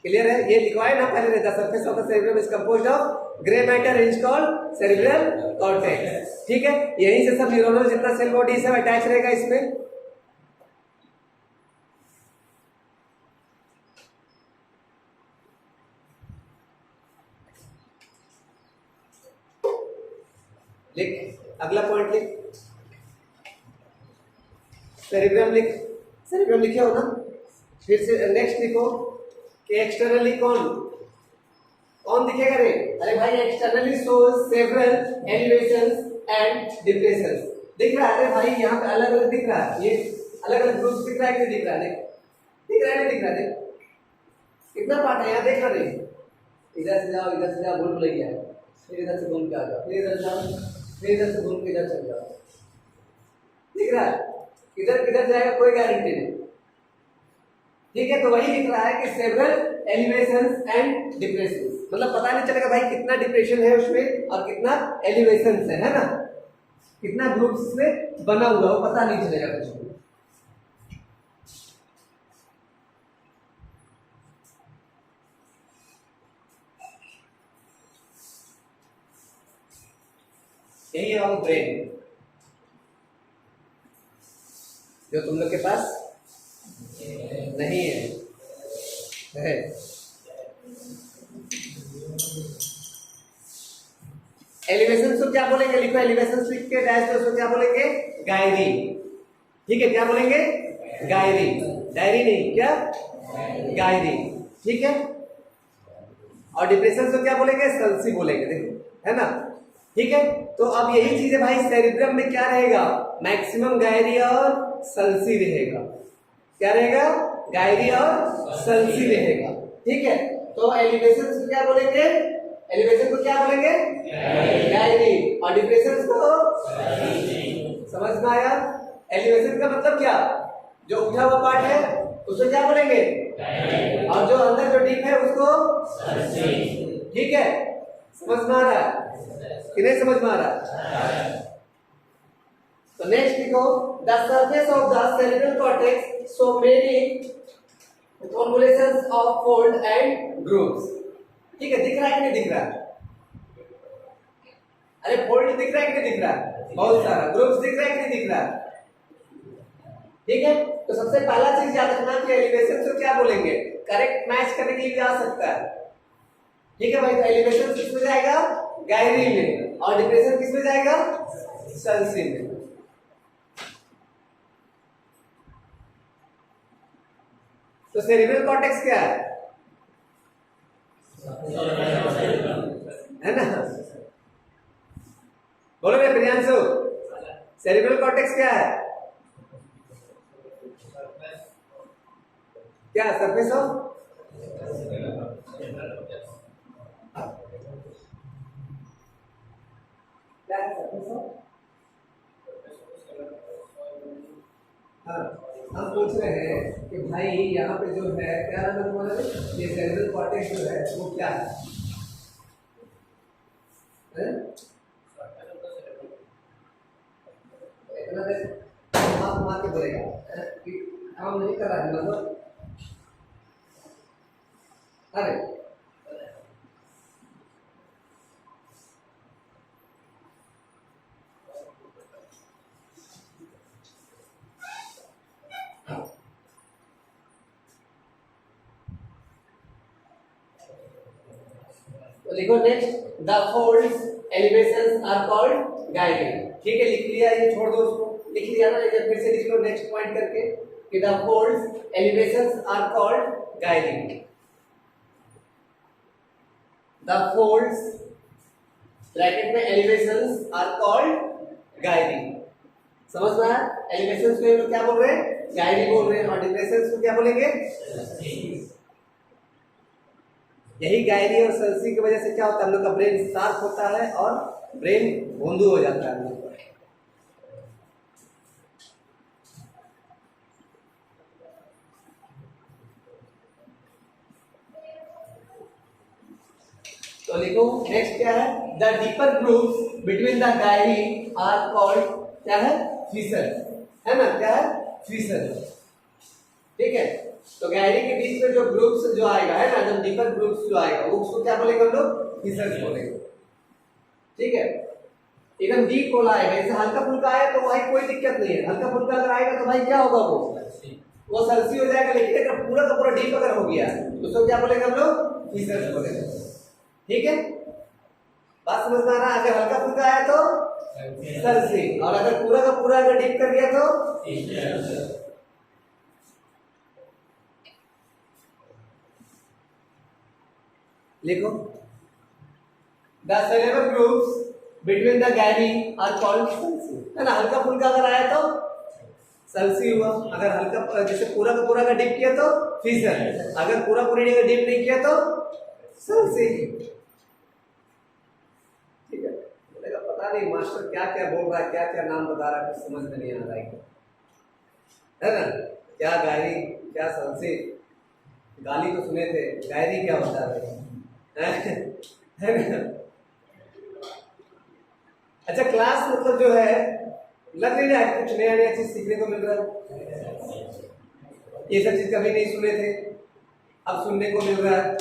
क्लियर है? ये लिखवाए ना पहले, the surface of the cerebrum is composed of grey matter is called cerebral cortex. ठीक है, यहीं से सब न्यूरोनल जितना सेल बॉडी सब अटैच रहेगा इसमें। लिख, अगला पॉइंट लिख, सेरिब्रम लिख। सेरिब्रम लिखे हो ना? फिर से नेक्स्ट लिखो कि एक्सटर्नली कौन कौन दिखेगा रे? अरे भाई externally shows several elevations and depressions. दिख रहा है भाई, यहाँ पे अलग अलग दिख रहा है, ये अलग अलग ग्रुप्स दिख रहा है कि दिख रहा है? दिख रहा है नहीं दिख रहा है? कितना पार्ट है यहाँ, देख रहा नहीं? इधर से जाओ, इधर से जाओ, भूल भुलैया, फिर इधर से घूम के आ जाओ, फिर इधर जाओ, फिर इधर से घूम के इधर चल जाओ। दिख रहा है? किधर किधर जाएगा कोई गारंटी नहीं। ठीक है, तो वही लिख रहा है कि सेवरल एलिवेशंस एंड डिप्रेशंस, मतलब पता नहीं चलेगा भाई कितना डिप्रेशन है उसमें और कितना एलिवेशंस है ना? कितना ग्रुप्स में बना हुआ है पता नहीं चलेगा कुछ भी। यही है वो ब्रेन जो तुम लोग के पास नहीं है। एलिवेशन को क्या बोलेंगे? लिखो, एलिवेशन लिख के डैश दो, उसको क्या बोलेंगे? गायरी। ठीक है, क्या बोलेंगे? गायरी। डायरी नहीं, क्या? गायरी। ठीक है, और डिप्रेशन को क्या बोलेंगे? सल्सी बोलेंगे। देखो, है ना? ठीक है, तो अब यही चीज है भाई, सेरिब्रम में क्या रहेगा? मैक्सिमम गायरी और सल्सी रहेगा। क्या रहेगा? गायरी और सल्सी रहेगा। ठीक है, तो एलिवेशन को क्या बोलेंगे? एलिवेशन को क्या बोलेंगे? गायरी। और डिप्रेशन को समझ में आया? एलिवेशन का मतलब क्या? जो उठा हुआ पार्ट है उसको क्या बोलेंगे? और जो अंदर जो डीप है उसको सल्सी। ठीक है, समझ में आ रहा है कि नहीं समझ में आ रहा? तो नेक्स्ट लिखो, the surface of the cerebral cortex show many convolutions of fold and grooves. ठीक है, दिख रहा है कि नहीं दिख रहा है? अरे फोल्ड दिख रहा है कि नहीं दिख रहा है? बहुत सारा। ग्रूव्स दिख रहा है कि नहीं दिख रहा है? ठीक है, तो सबसे पहला चीज याद रखना कि एलिवेशन को क्या बोलेंगे? करेक्ट मैच करने के लिए आ सकता है। ठीक है भाई, तो एलिवेशन किसमें जाएगा? गायरी में। और डिप्रेशन किसमें जाएगा? सल्सी में। तो सेरिब्रल कॉर्टेक्स क्या है ना? बोलो रे प्रियांशु, सेरिब्रल कॉर्टेक्स क्या है? क्या सरफेस ऑफ क्या है? सरफेस ऑफ, हाँ, हम पूछ रहे हैं कि भाई यहाँ पे जो है क्या नाम है तुम्हारा? ये सेरिब्रल कॉर्टेक्स जो है वो क्या है? इतना देर आप मार के बोलेगा काम नहीं कर रहा है मतलब। अरे लिखो next, the folds elevations are called guiding. ठीक है, लिख लिया, ये छोड़ दो उसको, लिख लिया ना, ये फिर से लिख लो नेक्स्ट पॉइंट करके कि the folds elevations are called guiding. The folds bracket में एलिवेशंस आर कॉल्ड गाइडिंग। समझ में आया? एलिवेशंस को हम क्या बोल रहे हैं? गाइडिंग बोल रहे हैं, और डिप्रेशंस को क्या बोलेंगे? यही गायरी और सल्सी की वजह से क्या होता है, हम लोग का ब्रेन शार्प होता है और ब्रेन भोंदू हो जाता है हम लोग का। तो लिखो नेक्स्ट क्या है, the deeper grooves between the gyri are called क्या है? फिशर, है ना? क्या है? फिशर। ठीक है, तो गायरी के बीच में जो ग्रुप्स जो आएगा, है ना, जो डीपर ग्रुप्स जो आएगा वो उसको क्या बोलेंगे हम लोग? फिशर्स बोलेंगे। ठीक है, एकदम डीप कोला आएगा, जैसे हल्का फुल्का आया तो भाई कोई दिक्कत नहीं है, हल्का फुल्का अगर आएगा तो भाई क्या होगा, वो सल्सी हो जाएगा। लेकिन अगर पूरा का पूरा डीप अगर हो गया तो उसको क्या बोलेंगे हम लोग? फिशर्स बोलेंगे। ठीक है, बात समझ में आ रहा है? अगर हल्का फुल्का आया तो सल्सी, और अगर पूरा का पूरा अगर डीप कर गया तो फिशर्स। लिखो, the shallow groups between the gyri are called sulci, है ना? हल्का फुल्का अगर आया तो सल्सी हुआ, अगर हल्का जैसे पूरा का पूरा का डिप किया तो फिशर, अगर पूरा पूरी का डिप नहीं किया तो सल्सी। ठीक है, बोलेगा पता नहीं मास्टर क्या क्या बोल रहा है, क्या क्या नाम बता रहा है, कुछ समझ में नहीं आ रहा है ना? क्या गायरी क्या सल्सी, गाली तो सुने थे, गायरी क्या होता है? अच्छा, क्लास मतलब जो है लग नहीं रहा है कुछ नया नया चीज सीखने को मिल रहा है? ये सब चीज कभी नहीं सुने थे, अब सुनने को मिल रहा है।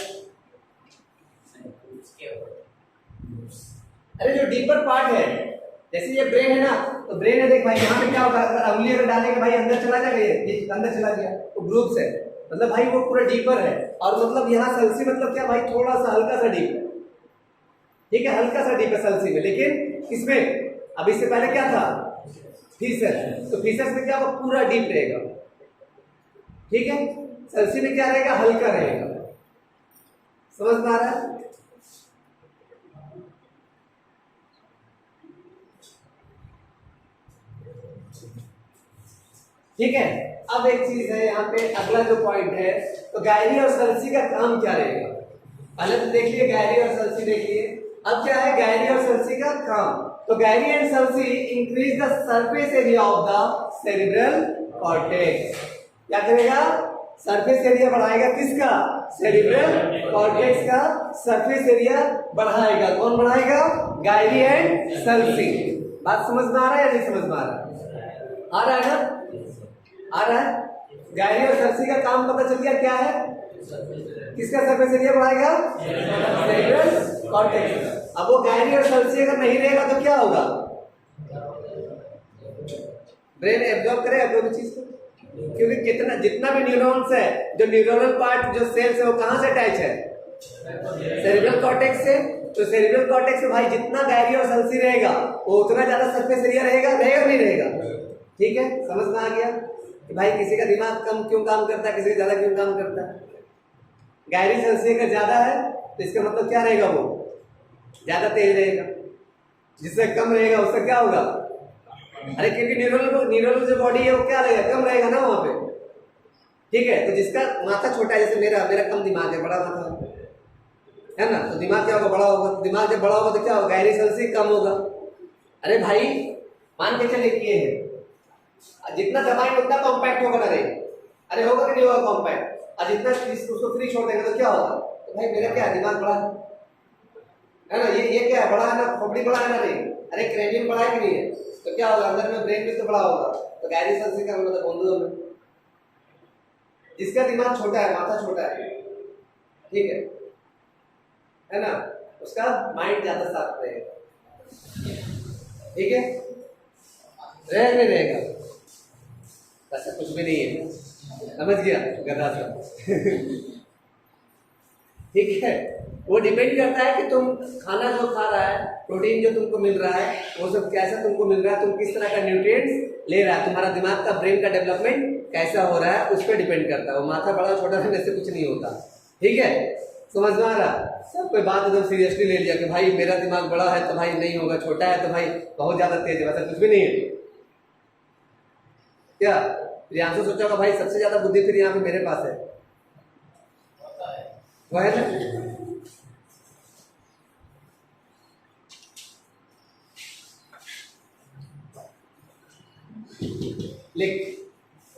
अरे जो डीपर पार्ट है, जैसे ये ब्रेन है ना, तो ब्रेन है, देख भाई यहाँ पे क्या होगा, अगर उंगली अगर डालेंगे भाई अंदर चला जाएगा, ये अंदर चला गया तो ग्रुप्स है, मतलब भाई वो पूरा डीपर है। और मतलब यहाँ सल्सी मतलब क्या भाई, थोड़ा सा हल्का सा डीप है। ठीक है, हल्का सा डीप है सल्सी में, लेकिन इसमें अब इससे पहले क्या था? फिशर, तो फिशर में क्या होगा, पूरा डीप रहेगा। ठीक है, सल्सी में क्या रहेगा, हल्का रहेगा। समझ में आ रहा है? ठीक है, अब एक चीज है यहाँ पे, अगला जो पॉइंट है, तो गायरी और सल्सी का काम क्या रहेगा? पहले तो देख लिए गायरी और सल्सी देख लिए, अब क्या है गायरी और सल्सी का काम? तो gyri and sulci increase the surface area of the cerebral cortex. क्या करेगा? सरफेस एरिया बढ़ाएगा, किसका? सेरिब्रल कॉर्टेक्स का सरफेस एरिया बढ़ाएगा। कौन बढ़ाएगा? Gyri and sulci. बात समझ में आ रहा है या नहीं समझ में आ रहा है? आ रहा है ना? आ रहा है? गायरी और सल्सी का काम पता चल गया क्या है? किसका सरफेस एरिया बढ़ाएगा? Cerebral cortex. अब वो गायरी और सल्सी अगर नहीं रहेगा तो क्या होगा? ब्रेन एब्जॉर्ब करे कोई भी चीज को, क्योंकि कितना जितना भी न्यूरॉन्स है, जो न्यूरोनल पार्ट जो सेल्स है वो कहां से अटैच है? सेरिब्रल कॉर्टेक्स से। तो सेरिब्रल कॉर्टेक्स में भाई जितना गायरी और सल्सी रहेगा वो उतना ज्यादा सरफेस एरिया रहेगा, रहेगा नहीं रहेगा? ठीक है, समझ में आ गया कि भाई किसी का दिमाग कम क्यों काम करता है, किसी का ज्यादा क्यों काम करता है? गायरी सल्सी अगर ज्यादा है तो इसका मतलब क्या रहेगा, वो ज्यादा तेज रहेगा, जिससे कम रहेगा उससे क्या होगा? अरे क्योंकि न्यूरल जो बॉडी है वो क्या रहेगा? कम रहेगा ना वहां पे। ठीक है, तो जिसका माथा छोटा है, जैसे मेरा कम दिमाग है, बड़ा माथा है ना, तो दिमाग क्या होगा? बड़ा होगा। दिमाग जब बड़ा होगा तो क्या होगा? गायरी सल्सी कम होगा। अरे भाई मान के चले किए हैं, जितना दबाएंगे उतना कॉम्पैक्ट होगा ना रे? अरे होगा कि नहीं होगा कॉम्पैक्ट? और जितना उसको फ्री छोड़ देंगे तो क्या होगा? तो भाई मेरा क्या दिमाग बड़ा है ना, ये क्या है? बड़ा है ना, खोपड़ी बड़ा है ना रे? अरे क्रेनियम बड़ा है कि नहीं है? तो क्या होगा? अंदर में ब्रेन भी तो बड़ा होगा। तो गायरी सल्सी का मतलब बंधुओं में जिसका दिमाग छोटा है, माथा छोटा है, ठीक है ना, उसका माइंड ज्यादा साफ रहेगा। ठीक है, रहेगा नहीं रहेगा? ऐसा कुछ भी नहीं है, समझ गया गधा सा? ठीक है, वो डिपेंड करता है कि तुम खाना जो खा रहा है, प्रोटीन जो तुमको मिल रहा है, वो सब कैसा तुमको मिल रहा है, तुम किस तरह का न्यूट्रिएंट्स ले रहा है, तुम्हारा दिमाग का, ब्रेन का डेवलपमेंट कैसा हो रहा है, उस पर डिपेंड करता है। वो माथा बड़ा छोटा रहने से कुछ नहीं होता। ठीक है, समझ में आ रहा? सब कोई बात एकदम सीरियसली ले लिया कि भाई मेरा दिमाग बड़ा है तो भाई नहीं होगा, छोटा है तो भाई बहुत ज्यादा तेज है, वैसा कुछ भी नहीं है। क्या यहाँ से सोचा होगा भाई सबसे ज्यादा बुद्धि फिर यहाँ पे मेरे पास है, वो है ना?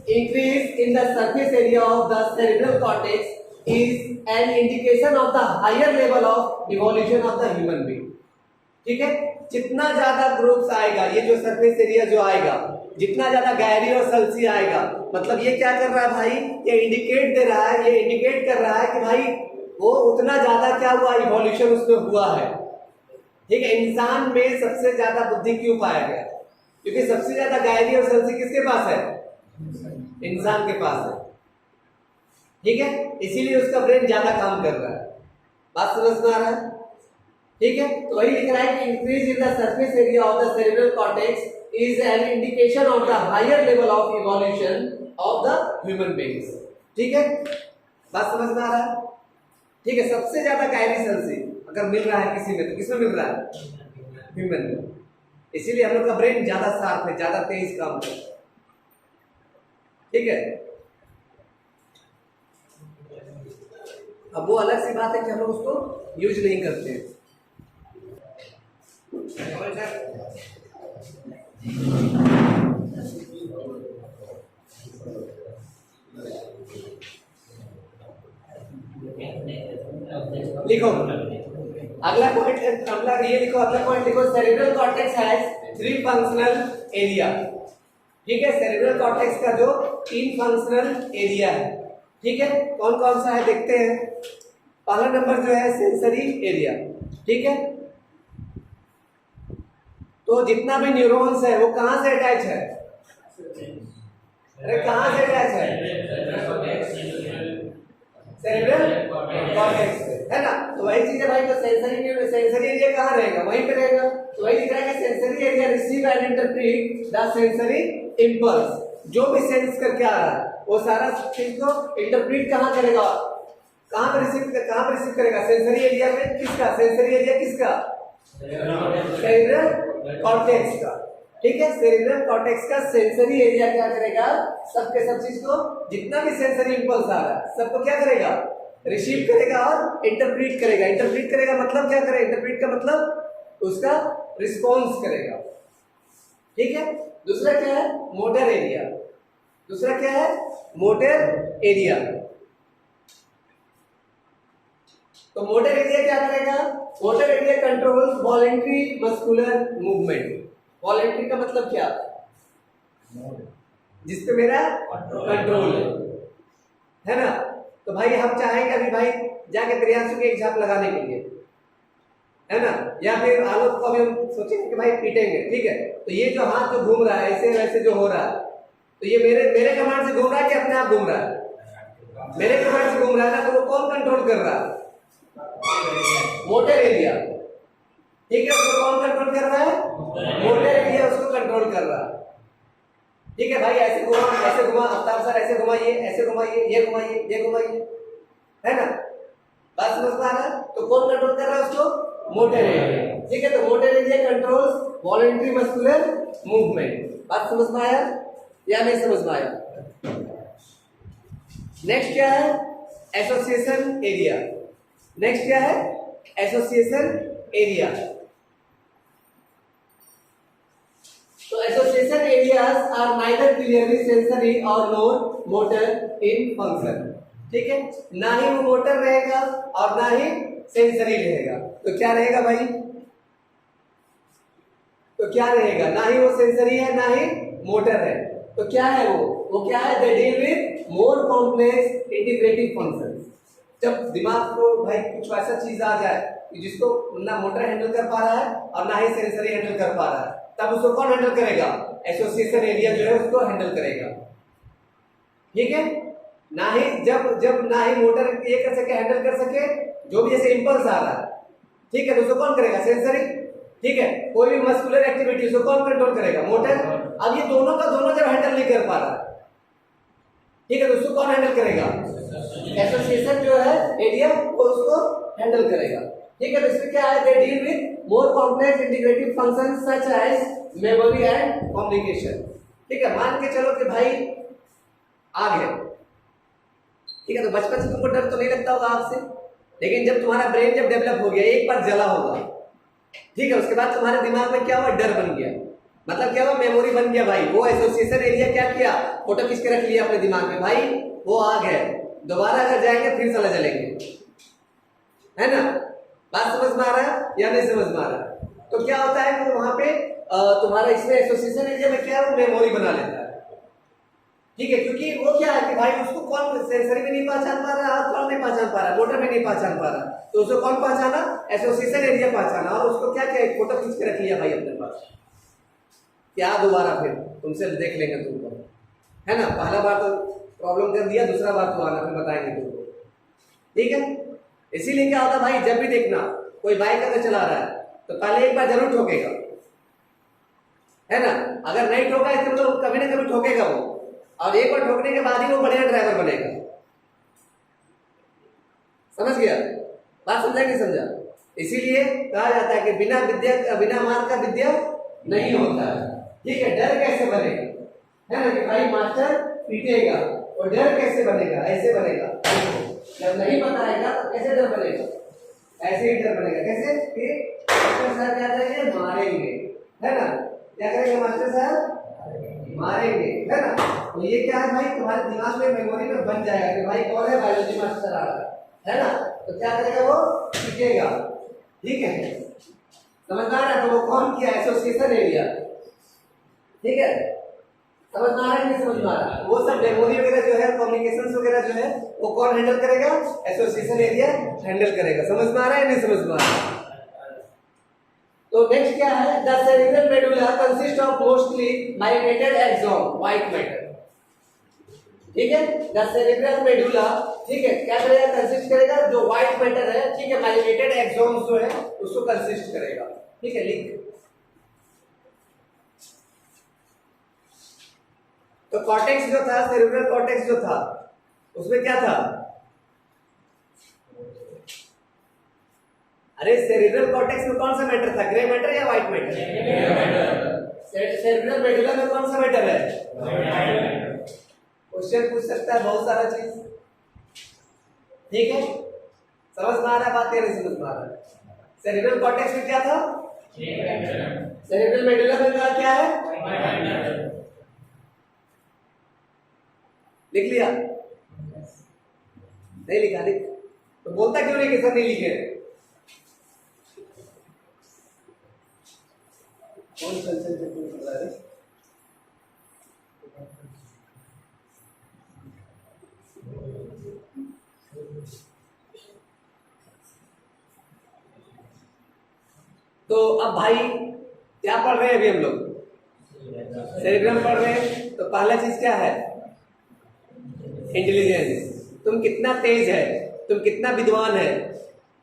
Increase in the surface area of the cerebral cortex is an indication of the higher level of evolution of the human being. ठीक है, जितना ज्यादा ग्रुप्स आएगा, ये जो सरफेस एरिया जो आएगा, जितना ज्यादा गहरी और सल्सी आएगा, मतलब ये क्या कर रहा है भाई, ये इंडिकेट दे रहा है, ये इंडिकेट कर रहा है कि भाई वो उतना ज्यादा क्या हुआ, इवोल्यूशन उसमें हुआ है। ठीक है, इंसान में सबसे ज्यादा बुद्धि क्यों पाया गया? क्योंकि सबसे ज्यादा गहरी और सल्सी किसके पास है? इंसान के पास है। ठीक है, इसीलिए उसका ब्रेन ज्यादा काम कर रहा है। बात समझ में आ रहा है? ठीक है, तो वही लिख रहा है कि increase in the surface area of the cerebral cortex is an indication of the higher level of evolution of the human beings. ठीक है, बात समझ में आ रहा है? ठीक है, सबसे ज्यादा गहरी सल्सी अगर मिल रहा है किसी में तो किसमें मिल रहा है? ह्यूमन में। इसीलिए हम लोग का ब्रेन ज्यादा शार्प है, ज्यादा तेज काम करता है। ठीक है, अब वो अलग सी बात है कि हम लोग उसको यूज नहीं करते हैं। लिखो अगला पॉइंट, अगला ये लिखो, अगला पॉइंट लिखो, cerebral cortex has 3 functional area. ठीक है, सेरेब्रल कॉर्टेक्स का जो 3 फंक्शनल एरिया है। ठीक है, कौन कौन सा है देखते हैं। पहला नंबर जो है सेंसरी एरिया। ठीक है, तो जितना भी न्यूरॉन्स है वो कहां से अटैच है? अरे कहां से अटैच है? सेरेब्रल कॉर्टेक्स से, है ना? तो वही चीज है भाई, तो सेंसरी एरिया कहां रहेगा? वहीं पे रहेगा। तो वही दिख रहा है कि sensory area receive and interpret the sensory impulse. जो भी सेंस करके आ रहा है वो सारा चीज को इंटरप्रेट कहां करेगा? कहां पे रिसीव करेगा? सेंसरी एरिया में। किसका सेंसरी एरिया? किसका? सेरेब्रल कॉर्टेक्स का। ठीक है, सेरेब्रल कॉर्टेक्स का सेंसरी एरिया क्या करेगा? सबके सब चीज को, जितना भी सेंसरी इंपल्स आ रहा है सबको क्या करेगा? रिसीव करेगा और इंटरप्रेट करेगा। इंटरप्रेट करेगा मतलब क्या करेगा? इंटरप्रेट का मतलब उसका रिस्पॉन्स करेगा। ठीक है, दूसरा क्या है? Motor area. दूसरा क्या है? Motor area. तो मोटर एरिया क्या करेगा? Motor area controls voluntary muscular movement. Voluntary का मतलब क्या? जिसपे मेरा कंट्रोल है ना? तो भाई हम चाहेंगे अभी भाई जाके प्रियांशु के एक झाप लगाने के लिए, है ना, या फिर आलोक को अभी हम सोचेंगे कि भाई पीटेंगे। ठीक है, तो ये जो हाथ जो घूम रहा है ऐसे वैसे जो हो रहा है, तो ये मेरे कमांड से घूम रहा है कि अपने आप घूम रहा है? मेरे कमांड से घूम रहा है ना, तो वो कौन कंट्रोल कर रहा है? Motor area. ठीक है, उसको कौन कंट्रोल कर रहा है? मोटर एरिया उसको कंट्रोल कर रहा है। ठीक है भाई, ऐसे घुमा अफ्ताब सर, ऐसे घुमाइए, ऐसे घुमाइए, ये घुमाइए, ये घुमाइए, है ना? बात समझ में आ रहा है? तो कौन कंट्रोल कर रहा है उसको? Motor area. ठीक है, तो motor area controls voluntary muscular movement. बात समझ में आया या नहीं समझ में आया? नेक्स्ट क्या है? Association area. नेक्स्ट क्या है? Association area. तो association areas are neither clearly sensory और नॉन मोटर इन फंक्शन। ठीक है, ना ही वो मोटर रहेगा और ना ही सेंसरी रहेगा। तो क्या रहेगा भाई? तो क्या रहेगा? ना ही वो सेंसरी है ना ही मोटर है। तो क्या है वो क्या है? They deal with more complex integrative functions. जब दिमाग को भाई कुछ ऐसा चीज आ जाए कि जिसको ना मोटर हैंडल कर पा रहा है और ना ही सेंसरी हैंडल कर पा रहा है, तब उसको कौन हैंडल करेगा? एसोसिएशन एरिया जो है उसको हैंडल करेगा। ठीक है, ना ही जब ना ही मोटर ये कर सके, हैंडल कर सके, जो भी जैसे इंपल्स आ रहा है, ठीक है, तो उसको कौन करेगा? सेंसरी। ठीक है, कोई भी मस्कुलर एक्टिविटी उसको कौन कंट्रोल करेगा? मोटर। अब ये दोनों का दोनों जब हैंडल नहीं कर पा रहा, ठीक है, तो उसको कौन हैंडल करेगा? एसोसिएशन जो है एरिया वो उसको हैंडल करेगा। ठीक है, तो इसमें क्या है? They deal with more complex integrative functions such as memory and communication. ठीक है, मान के चलो कि भाई आ गए, ठीक है, तो बचपन से तुमको डर तो नहीं लगता होगा आग से, लेकिन जब तुम्हारा ब्रेन जब डेवलप हो गया, एक बार जला होगा, ठीक है, उसके बाद तुम्हारे दिमाग में क्या हुआ? डर बन गया। मतलब क्या हुआ? मेमोरी बन गया भाई। वो एसोसिएशन एरिया क्या किया? फोटो खींच के रख लिया अपने दिमाग में, भाई वो आग है, दोबारा अगर जाएंगे फिर साला जलेंगे, है ना? बात समझ में आ रहा है या नहीं समझ में आ रहा है? तो क्या होता है कि वहां पे तुम्हारा इसमें एसोसिएशन एरिया में क्या है? वो मेमोरी बना लेता है। ठीक है, क्योंकि वो क्या है कि भाई उसको कौन सेंसरी में नहीं पहचान पा रहा, हाथ कौन नहीं पहचान पा रहा, मोटर में नहीं पहचान पा रहा, तो उसको कौन पहचाना? एसोसिएशन एरिया पहचाना, और उसको क्या किया? एक फोटो खींच के रख लिया भाई अपने पास। क्या दोबारा फिर तुमसे देख लेंगे तुमको, है ना? पहला बार तो प्रॉब्लम कर दिया, दूसरा बार तो आना, फिर बताएंगे तुमको। ठीक है, इसीलिए क्या होता भाई, जब भी देखना कोई बाइक अगर चला रहा है तो पहले एक बार जरूर ठोकेगा, है ना? अगर नहीं ठोका इसके मतलब कभी ना कभी ठोकेगा वो, और एक बार ठोकने के बाद ही वो बढ़िया ड्राइवर बनेगा। समझ गया? बात समझा कि समझा? इसीलिए कहा जाता है कि बिना मार का विद्या नहीं होता है। ठीक है, डर कैसे बनेगा, है ना? कि भाई मास्टर पीटेगा, और डर कैसे बनेगा? ऐसे बनेगा, जब नहीं बताएगा तो कैसे डर बनेगा? ऐसे ही डर बनेगा। कैसे? कि मास्टर साहब क्या करेंगे? मारेंगे, है ना? क्या करेंगे मास्टर साहब? मारेंगे, है ना? तो ये क्या है भाई, तुम्हारे दिमाग में मेमोरी में बन जाएगा कि भाई कौन है? बायोलॉजी मास्टर आ रहा है ना? तो क्या करेगा? वो पीटेगा। ठीक है, समझ में आ रहा है? तो वो कौन किया? Association area. ठीक है, समझ में आ रहा है? नहीं समझ में आ रहा? वो सब मेमोरी वगैरह जो है, कम्युनिकेशन वगैरह जो है, वो कौन हैंडल करेगा? एसोसिएशन एरिया हैंडल करेगा। समझ में आ रहा है? नहीं समझ में आ रहा? तो नेक्स्ट क्या है? The cerebral medulla consist of mostly migrated axon, white matter. ठीक है, द सेरिब्रल मेडुला, ठीक है, क्या करेगा? कंसिस्ट करेगा जो व्हाइट मैटर है, ठीक है, माइग्रेटेड एक्सॉन जो है उसको कंसिस्ट करेगा। ठीक है, लिख। तो कॉर्टेक्स जो था, सेरिब्रल कॉर्टेक्स जो था, उसमें क्या था? अरे सेरिब्रल कॉर्टेक्स में कौन सा मैटर था? ग्रे मैटर या व्हाइट मैटर? सेरिब्रल मेडुला में कौन सा मैटर है? क्वेश्चन पूछ सकता है बहुत सारा चीज। ठीक है, समझ में आ रहा है बात या नहीं समझ में आ रहा है? सेरिब्रल कॉर्टेक्स में क्या था? सेरिब्रल मेडुला में क्या है? लिख लिया? नहीं लिखा? लिख। तो बोलता क्यों नहीं कि सर नहीं लिखे? कौन कंसेंट कर रहा है? तो अब भाई क्या पढ़ रहे हैं अभी हम लोग? सेरिब्रम पढ़ रहे हैं। तो पहला चीज क्या है? इंटेलिजेंस। तुम कितना तेज है, तुम कितना विद्वान है,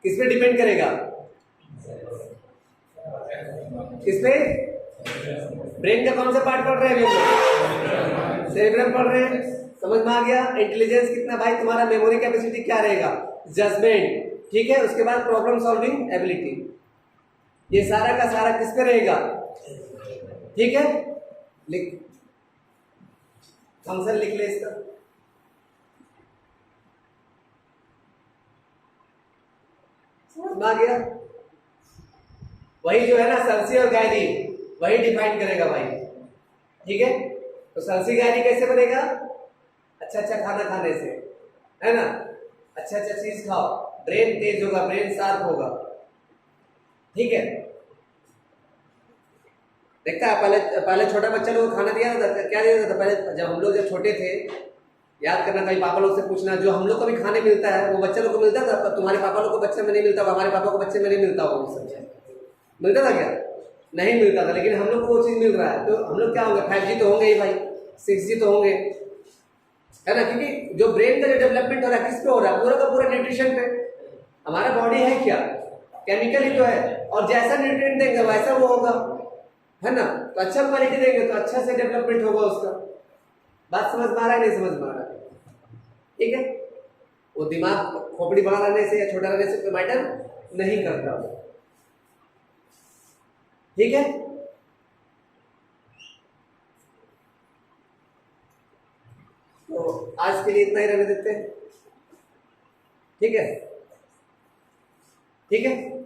किस पे डिपेंड करेगा? किस पे? ब्रेन का कौन सा पार्ट पढ़ रहे हैं अभी हम लोग? सेरिब्रम पढ़ रहे हैं। समझ में आ गया? इंटेलिजेंस कितना भाई? तुम्हारा मेमोरी कैपेसिटी क्या रहेगा? जजमेंट। ठीक है, उसके बाद प्रॉब्लम सॉल्विंग एबिलिटी, ये सारा का सारा किस पे रहेगा? ठीक है, लिख, फंक्शन लिख ले इसका। समझ में आ गया? वही जो है ना सर्सी और गायरी, वही डिफाइन करेगा भाई। ठीक है, तो सर्सी गायरी कैसे बनेगा? अच्छा अच्छा खाना खाने से, है ना? अच्छा अच्छा चीज खाओ, ब्रेन तेज होगा, ब्रेन शार्प होगा। ठीक है, देखता है पहले पहले छोटा बच्चा लोग खाना दिया था, क्या दिया था पहले जब हम लोग जब छोटे थे? याद करना, कहीं पापा लोग से पूछना, जो हम लोग को भी खाने मिलता है वो बच्चे लोग को मिलता था, तुम्हारे पापा लोग को बच्चे में नहीं मिलता, हमारे पापा को बच्चे में नहीं मिलता होगा। वो सब मिलता था क्या? नहीं मिलता था, लेकिन हम लोग को वो चीज मिल रहा है। तो हम लोग क्या होंगे? 5G तो होंगे ही भाई, 6G तो होंगे, है ना, क्योंकि जो ब्रेन का जो डेवलपमेंट हो रहा है किस पे हो रहा है, पूरा का पूरा न्यूट्रिशन पे। हमारा बॉडी है क्या, केमिकल ही तो है, और जैसा न्यूट्रिएंट देंगे वैसा वो होगा, है ना। तो अच्छा क्वालिटी देंगे तो अच्छा से डेवलपमेंट होगा उसका। बात समझ में आ रहा है, नहीं समझ में आ रहा है? ठीक है, वो दिमाग खोपड़ी बड़ा रहने से या छोटा रहने से कोई मैटर नहीं करता। ठीक है, तो आज के लिए इतना ही रहने देते हैं। ठीक है, ठीक है।